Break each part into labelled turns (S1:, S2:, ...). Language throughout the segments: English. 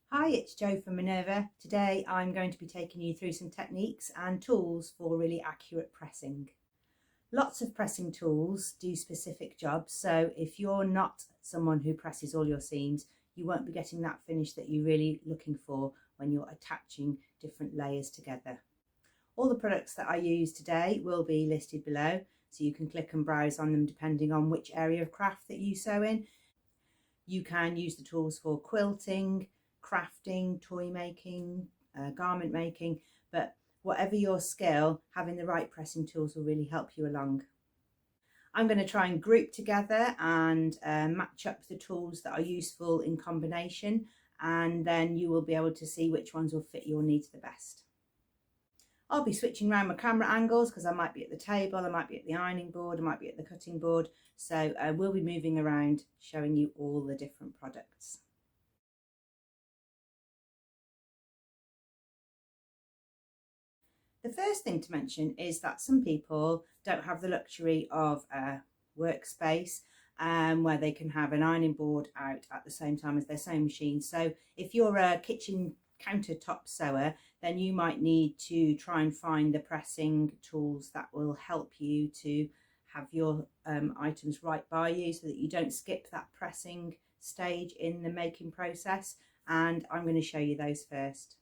S1: Hi, it's Jo from Minerva. Today I'm going to be taking you through some techniques and tools for really accurate pressing. Lots of pressing tools do specific jobs, so if you're not someone who presses all your seams, you won't be getting that finish that you're really looking for when you're attaching different layers together. All the products that I use today will be listed below, so you can click and browse on them depending on which area of craft that you sew in. You can use the tools for quilting, crafting, toy making, garment making, but whatever your skill, having the right pressing tools will really help you along. I'm going to try and group together and match up the tools that are useful in combination, and then you will be able to see which ones will fit your needs the best. I'll be switching around my camera angles because I might be at the table, I might be at the ironing board, I might be at the cutting board. So we'll be moving around showing you all the different products. The first thing to mention is that some people don't have the luxury of a workspace where they can have an ironing board out at the same time as their sewing machine. So if you're a kitchen countertop sewer, then you might need to try and find the pressing tools that will help you to have your items right by you so that you don't skip that pressing stage in the making process, and I'm going to show you those first.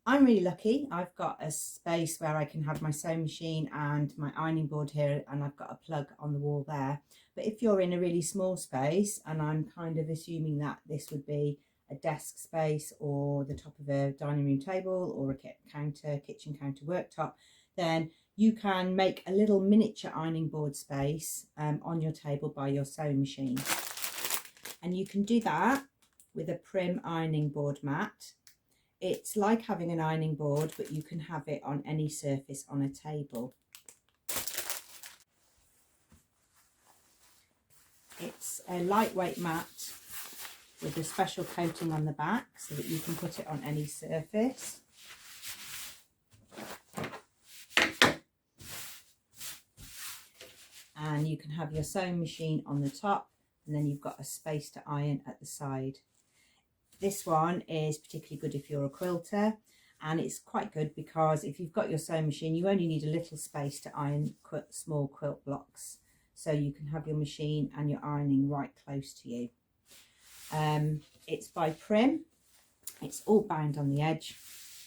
S1: I'm really lucky. I've got a space where I can have my sewing machine and my ironing board here, and I've got a plug on the wall there. But if you're in a really small space, and I'm kind of assuming that this would be a desk space or the top of a dining room table or a kitchen counter worktop, then you can make a little miniature ironing board space on your table by your sewing machine. And you can do that with a Prim ironing board mat. It's like having an ironing board, but you can have it on any surface on a table. It's a lightweight mat with a special coating on the back so that you can put it on any surface. And you can have your sewing machine on the top, and then you've got a space to iron at the side. This one is particularly good if you're a quilter, and it's quite good because if you've got your sewing machine, you only need a little space to iron small quilt blocks, so you can have your machine and your ironing right close to you. It's by Prim. It's all bound on the edge,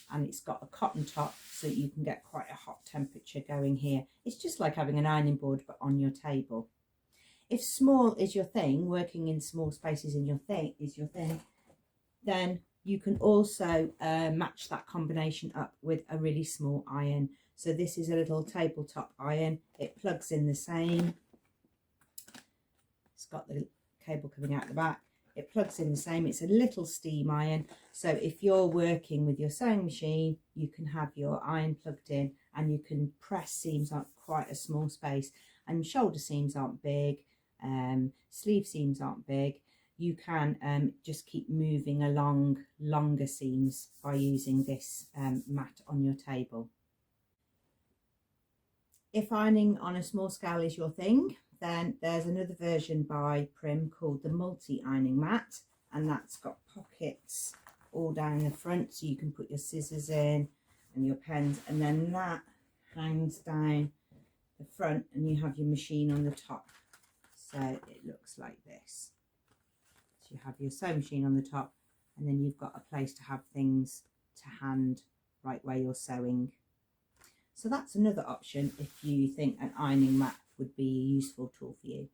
S1: and it's got a cotton top so that you can get quite a hot temperature going here. It's just like having an ironing board but on your table. If small is your thing, working in small spaces is your thing, then you can also match that combination up with a really small iron. So this is a little tabletop iron. It plugs in the same. It's got the cable coming out the back. It plugs in the same. It's a little steam iron. So if you're working with your sewing machine, you can have your iron plugged in and you can press seams on quite a small space. And shoulder seams aren't big, sleeve seams aren't big. You can just keep moving along longer seams by using this mat on your table. If ironing on a small scale is your thing, then there's another version by Prim called the multi-ironing mat, and that's got pockets all down the front so you can put your scissors in and your pens, and then that hangs down the front and you have your machine on the top. So it looks like this. So you have your sewing machine on the top, and then you've got a place to have things to hand right where you're sewing. So that's another option if you think an ironing mat would be a useful tool for you.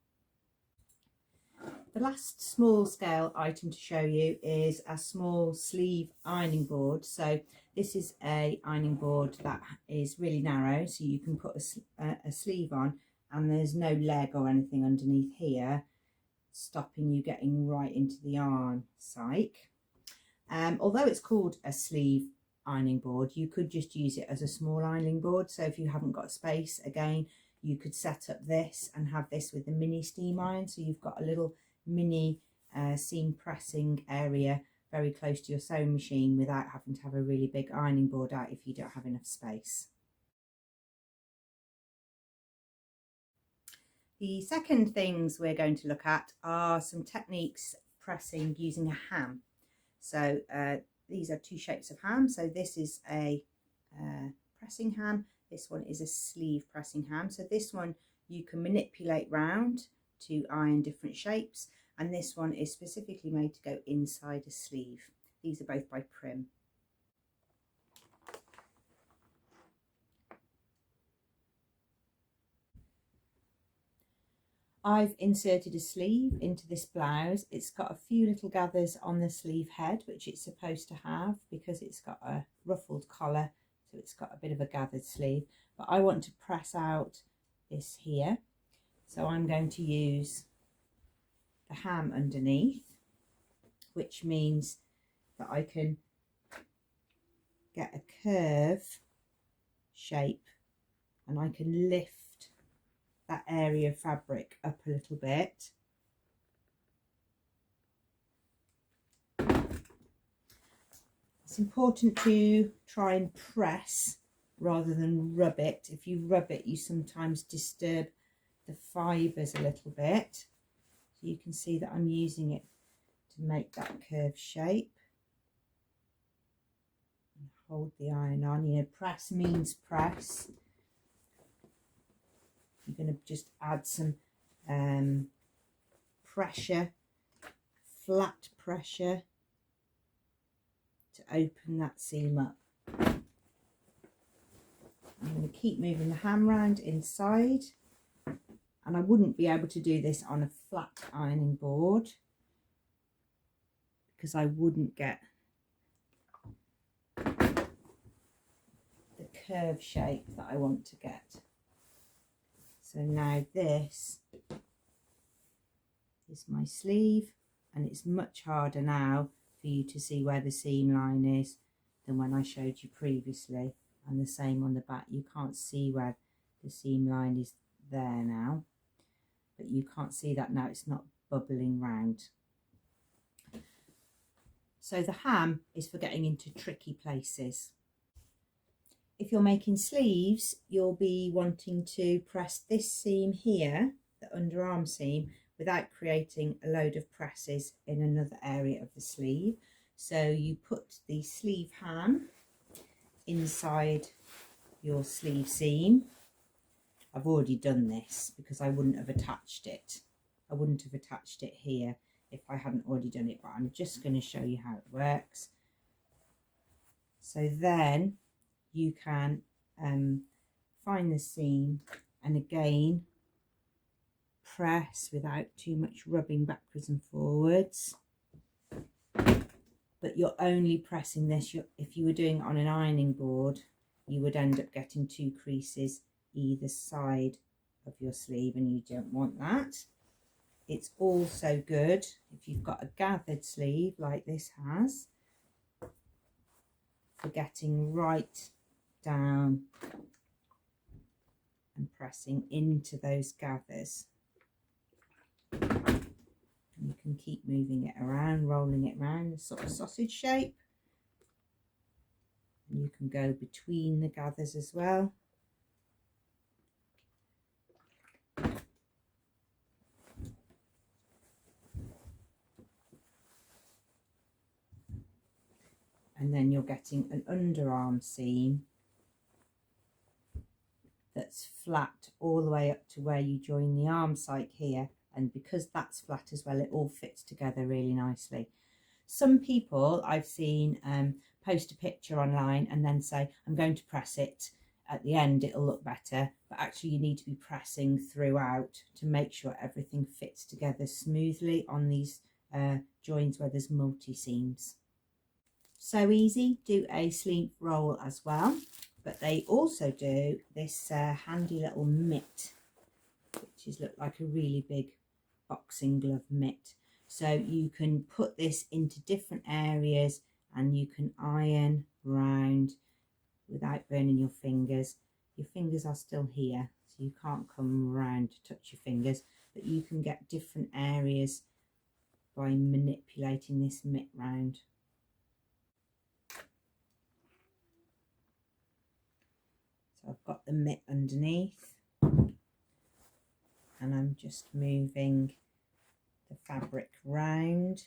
S1: The last small scale item to show you is a small sleeve ironing board. So this is a ironing board that is really narrow, so you can put a sleeve on, and there's no leg or anything underneath here stopping you getting right into the yarn cycle. Although it's called a sleeve ironing board, you could just use it as a small ironing board. So if you haven't got space, again, you could set up this and have this with a mini steam iron, so you've got a little mini seam pressing area very close to your sewing machine without having to have a really big ironing board out if you don't have enough space. The second things we're going to look at are some techniques pressing using a ham. So these are two shapes of ham. So this is a pressing ham. This one is a sleeve pressing ham. So this one you can manipulate round to iron different shapes, and this one is specifically made to go inside a sleeve. These are both by Prim. I've inserted a sleeve into this blouse. It's got a few little gathers on the sleeve head, which it's supposed to have because it's got a ruffled collar, so it's got a bit of a gathered sleeve. But I want to press out this here, so I'm going to use the ham underneath, which means that I can get a curve shape and I can lift that area of fabric up a little bit. It's important to try and press rather than rub it. If you rub it, you sometimes disturb the fibres a little bit. So you can see that I'm using it to make that curved shape. And hold the iron on. You know, press means press. You're going to just add some pressure, flat pressure, to open that seam up. I'm going to keep moving the ham round inside, and I wouldn't be able to do this on a flat ironing board because I wouldn't get the curve shape that I want to get. So now this is my sleeve, and it's much harder now for you to see where the seam line is than when I showed you previously. And the same on the back, you can't see where the seam line is there now, but you can't see that now, it's not bubbling round. So the ham is for getting into tricky places. If you're making sleeves, you'll be wanting to press this seam here, the underarm seam, without creating a load of presses in another area of the sleeve. So you put the sleeve ham inside your sleeve seam. I've already done this because I wouldn't have attached it. I wouldn't have attached it here if I hadn't already done it, but I'm just going to show you how it works. So then you can find the seam and again press without too much rubbing backwards and forwards. But you're only pressing this, if you were doing it on an ironing board, you would end up getting two creases either side of your sleeve, and you don't want that. It's also good if you've got a gathered sleeve like this has, for getting right down and pressing into those gathers. You can keep moving it around, rolling it around, a sort of sausage shape. And you can go between the gathers as well. And then you're getting an underarm seam that's flat all the way up to where you join the arm side here. And because that's flat as well, it all fits together really nicely. Some people I've seen post a picture online and then say, I'm going to press it at the end, it'll look better. But actually you need to be pressing throughout to make sure everything fits together smoothly on these joins where there's multi-seams. So easy. Do a sleeve roll as well. But they also do this handy little mitt, which is look like a really big boxing glove mitt. So you can put this into different areas and you can iron round without burning your fingers. Your fingers are still here, so you can't come around to touch your fingers, but you can get different areas by manipulating this mitt round. So I've got the mitt underneath and I'm just moving the fabric round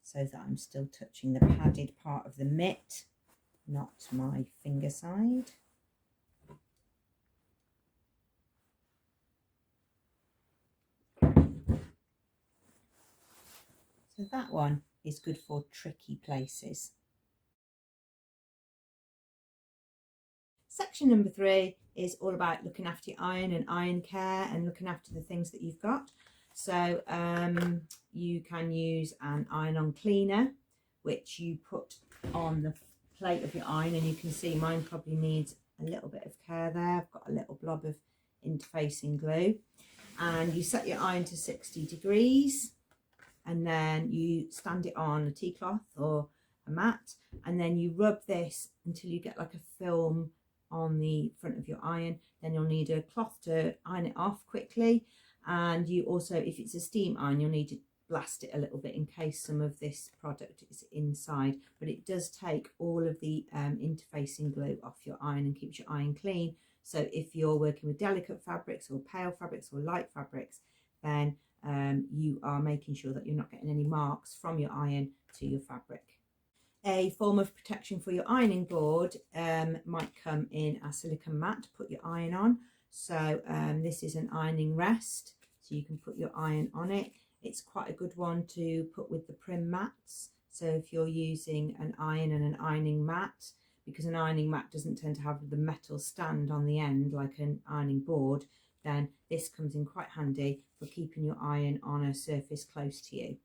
S1: so that I'm still touching the padded part of the mitt, not my finger side. So that one is good for tricky places. Section number 3 is all about looking after your iron and iron care and looking after the things that you've got. So you can use an iron-on cleaner, which you put on the plate of your iron, and you can see mine probably needs a little bit of care there. I've got a little blob of interfacing glue, and you set your iron to 60 degrees, and then you stand it on a tea cloth or a mat, and then you rub this until you get like a film on the front of your iron. Then you'll need a cloth to iron it off quickly, and you also, if it's a steam iron, you'll need to blast it a little bit in case some of this product is inside, but it does take all of the interfacing glue off your iron and keeps your iron clean. So if you're working with delicate fabrics or pale fabrics or light fabrics, then you are making sure that you're not getting any marks from your iron to your fabric. A form of protection for your ironing board might come in a silicone mat to put your iron on. So this is an ironing rest, so you can put your iron on it. It's quite a good one to put with the Prim mats. So if you're using an iron and an ironing mat, because an ironing mat doesn't tend to have the metal stand on the end like an ironing board, then this comes in quite handy for keeping your iron on a surface close to you.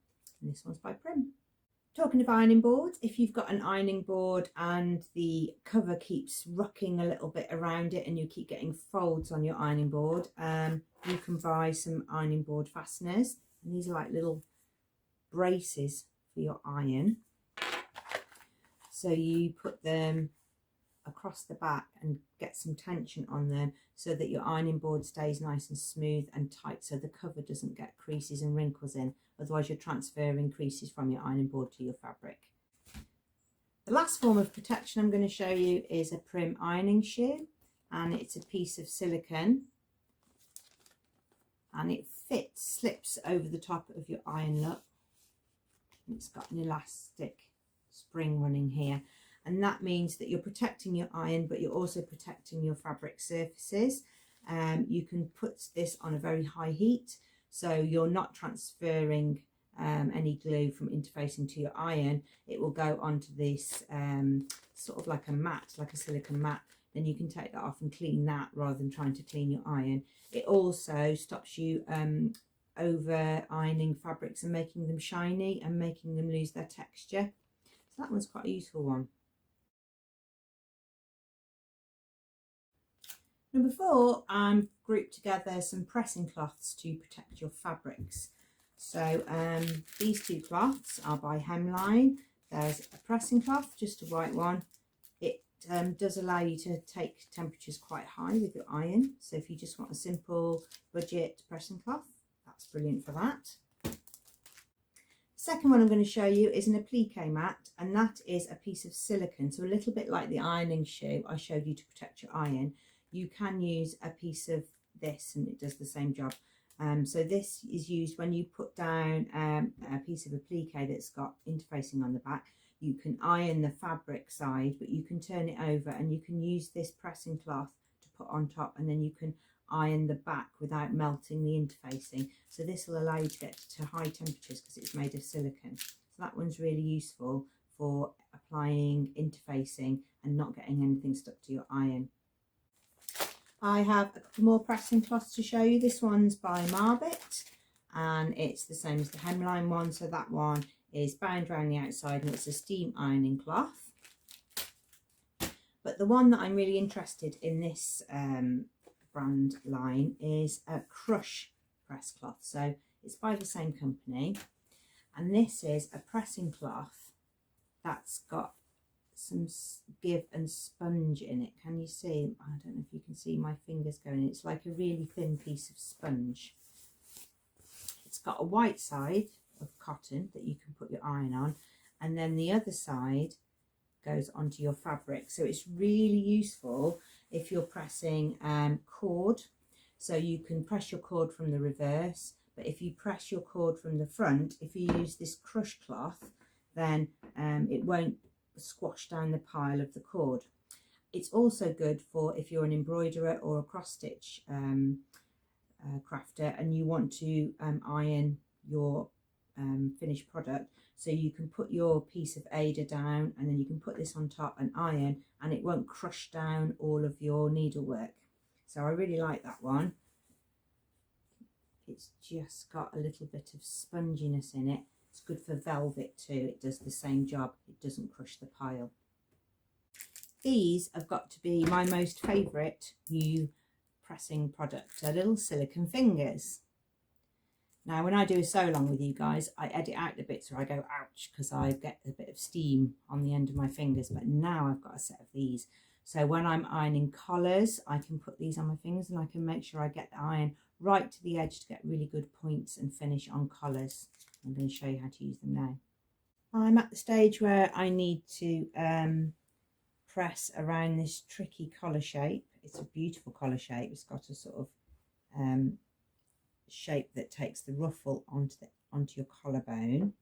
S1: And this one's by Prim. Talking of ironing boards, if you've got an ironing board and the cover keeps rocking a little bit around it and you keep getting folds on your ironing board, you can buy some ironing board fasteners. And these are like little braces for your iron. So you put them across the back and get some tension on them so that your ironing board stays nice and smooth and tight, so the cover doesn't get creases and wrinkles in. Otherwise you're transferring creases from your ironing board to your fabric. The last form of protection I'm going to show you is a Prim ironing shoe, and it's a piece of silicone, and it slips over the top of your iron look. It's got an elastic spring running here, and that means that you're protecting your iron, but you're also protecting your fabric surfaces. You can put this on a very high heat, so you're not transferring any glue from interfacing to your iron. It will go onto this sort of like a mat, like a silicone mat. Then you can take that off and clean that rather than trying to clean your iron. It also stops you over ironing fabrics and making them shiny and making them lose their texture. So that one's quite a useful one. Number 4, I've grouped together some pressing cloths to protect your fabrics. So these 2 cloths are by Hemline. There's a pressing cloth, just a white one. It does allow you to take temperatures quite high with your iron. So if you just want a simple budget pressing cloth, that's brilliant for that. Second one I'm going to show you is an applique mat, and that is a piece of silicone. So a little bit like the ironing shoe I showed you to protect your iron, you can use a piece of this and it does the same job. So this is used when you put down a piece of applique that's got interfacing on the back. You can iron the fabric side, but you can turn it over and you can use this pressing cloth to put on top, and then you can iron the back without melting the interfacing. So this will allow you to get to high temperatures because it's made of silicone. So that one's really useful for applying interfacing and not getting anything stuck to your iron. I have a couple more pressing cloths to show you. This one's by Marbit, and it's the same as the Hemline one. So that one is bound around the outside and it's a steam ironing cloth. But the one that I'm really interested in this brand line is a Crush press cloth. So it's by the same company, and this is a pressing cloth that's got some give and sponge in it. Can you see? I don't know if you can see my fingers going. It's like a really thin piece of sponge. It's got a white side of cotton that you can put your iron on, and then the other side goes onto your fabric. So it's really useful if you're pressing cord. So you can press your cord from the reverse, but if you press your cord from the front, if you use this Crush cloth, then it won't squash down the pile of the cord. It's also good for if you're an embroiderer or a cross stitch crafter and you want to iron your finished product. So you can put your piece of Aida down and then you can put this on top and iron, and it won't crush down all of your needlework. So I really like that one. It's just got a little bit of sponginess in it. It's good for velvet too. It does the same job. It doesn't crush the pile. These have got to be my most favourite new pressing product. They're little silicone fingers. Now, when I do a sew along with you guys, I edit out the bits where I go, ouch, because I get a bit of steam on the end of my fingers. But now I've got a set of these. So when I'm ironing collars, I can put these on my fingers and I can make sure I get the iron right to the edge to get really good points and finish on collars. I'm going to show you how to use them now. I'm at the stage where I need to press around this tricky collar shape. It's a beautiful collar shape. It's got a sort of shape that takes the ruffle onto your collarbone,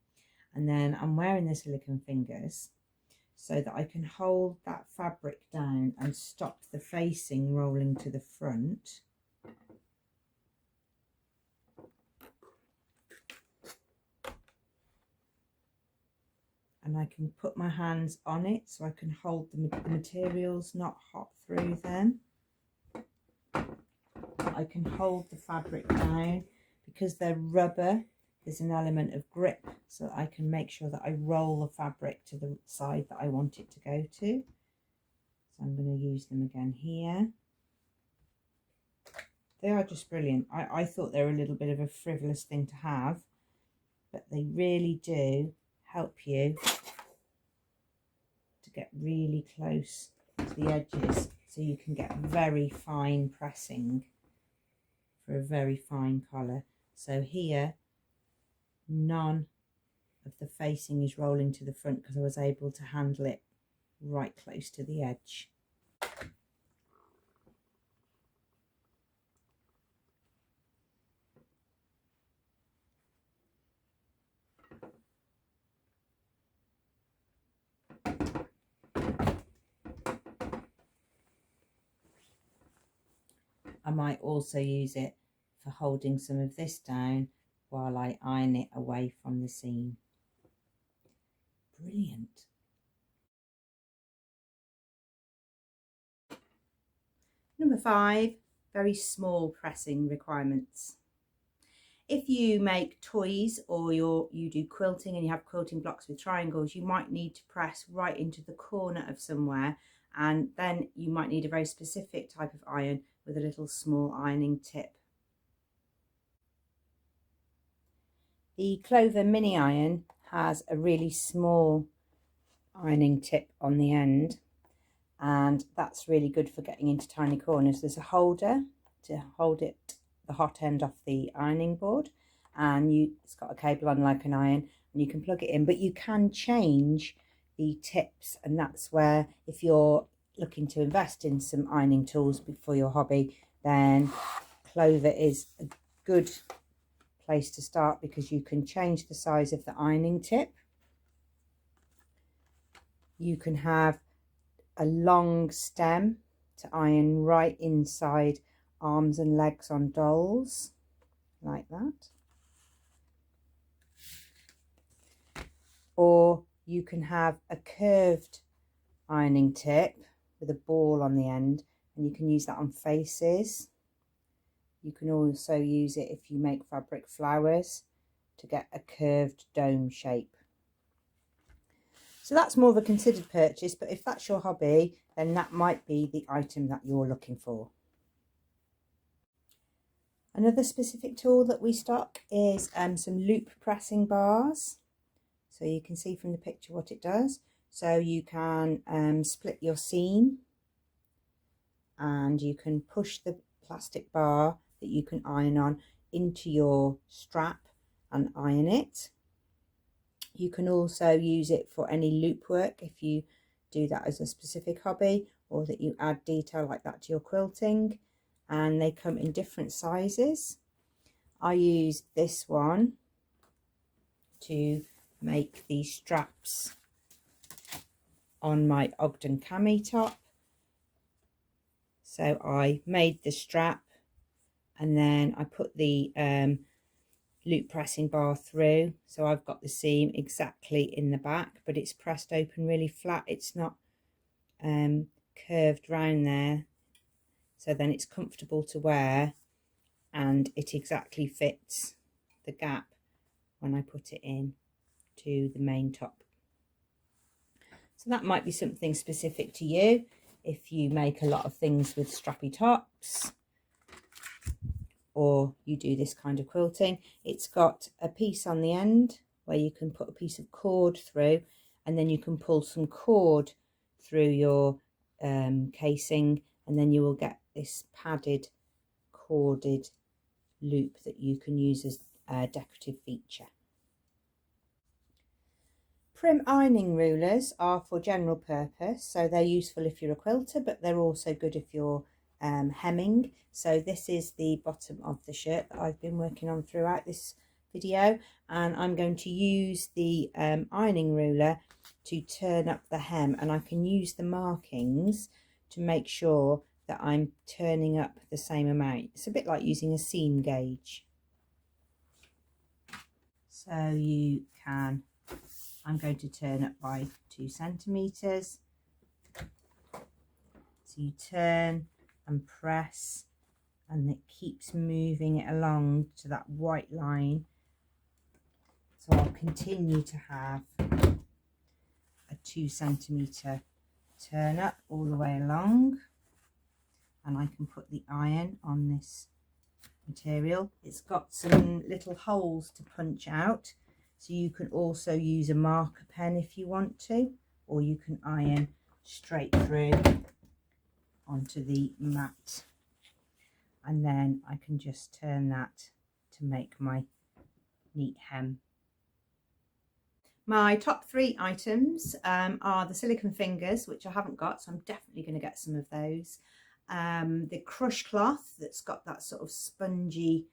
S1: and then I'm wearing the silicone fingers so that I can hold that fabric down and stop the facing rolling to the front. And I can put my hands on it so I can hold the materials not hot through them. I can hold the fabric down because they're rubber. There's an element of grip, so that I can make sure that I roll the fabric to the side that I want it to go to. So I'm going to use them again here. They are just brilliant. I thought they were a little bit of a frivolous thing to have, but they really do help you to get really close to the edges so you can get very fine pressing for a very fine collar. So here, none of the facing is rolling to the front because I was able to handle it right close to the edge. I might also use it for holding some of this down while I iron it away from the seam. Brilliant. Number 5, very small pressing requirements. If you make toys or you do quilting and you have quilting blocks with triangles, you might need to press right into the corner of somewhere, and then you might need a very specific type of iron with a little small ironing tip. The Clover mini iron has a really small ironing tip on the end, and that's really good for getting into tiny corners. There's a holder to hold it, the hot end off the ironing board, and it's got a cable on like an iron, and you can plug it in, but you can change the tips, and that's where, if you're looking to invest in some ironing tools for your hobby, then Clover is a good place to start because you can change the size of the ironing tip. You can have a long stem to iron right inside arms and legs on dolls, like that. Or you can have a curved ironing tip with a ball on the end, and you can use that on faces. You can also use it if you make fabric flowers to get a curved dome shape. So that's more of a considered purchase, but if that's your hobby, then that might be the item that you're looking for. Another specific tool that we stock is some loop pressing bars. So you can see from the picture what it does. So you can split your seam, and you can push the plastic bar that you can iron on into your strap and iron it. You can also use it for any loop work if you do that as a specific hobby, or that you add detail like that to your quilting, and they come in different sizes. I use this one to make these straps on my Ogden cami top. So I made the strap and then I put the loop pressing bar through, so I've got the seam exactly in the back, but it's pressed open really flat. It's not curved round there, so then it's comfortable to wear and it exactly fits the gap when I put it in to the main top. So that might be something specific to you if you make a lot of things with strappy tops, or you do this kind of quilting. It's got a piece on the end where you can put a piece of cord through, and then you can pull some cord through your casing, and then you will get this padded corded loop that you can use as a decorative feature. Prim ironing rulers are for general purpose, so they're useful if you're a quilter, but they're also good if you're hemming. So this is the bottom of the shirt that I've been working on throughout this video, and I'm going to use the ironing ruler to turn up the hem, and I can use the markings to make sure that I'm turning up the same amount. It's a bit like using a seam gauge. So you can, I'm going to turn up by 2 centimeters. So you turn and press, and it keeps moving it along to that white line. So I'll continue to have a 2 centimeter turn up all the way along, and I can put the iron on this material. It's got some little holes to punch out, so you can also use a marker pen if you want to, or you can iron straight through onto the mat, and then I can just turn that to make my neat hem. My top 3 items are the silicone fingers, which I haven't got, so I'm definitely going to get some of those. The crush cloth that's got that sort of spongy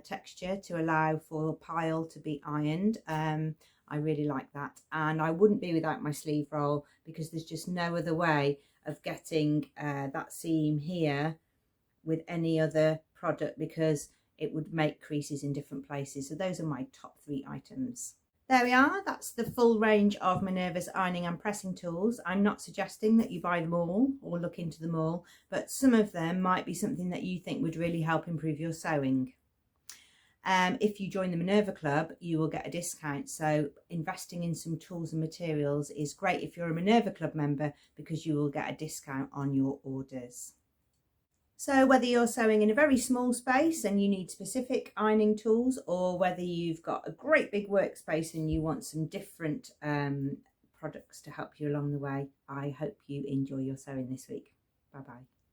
S1: texture to allow for a pile to be ironed. I really like that, and I wouldn't be without my sleeve roll, because there's just no other way of getting that seam here with any other product, because it would make creases in different places. So those are my top 3 items. There we are, that's the full range of Minerva's ironing and pressing tools. I'm not suggesting that you buy them all or look into them all, but some of them might be something that you think would really help improve your sewing. If you join the Minerva Club, you will get a discount. So investing in some tools and materials is great if you're a Minerva Club member, because you will get a discount on your orders. So whether you're sewing in a very small space and you need specific ironing tools, or whether you've got a great big workspace and you want some different products to help you along the way, I hope you enjoy your sewing this week. Bye bye.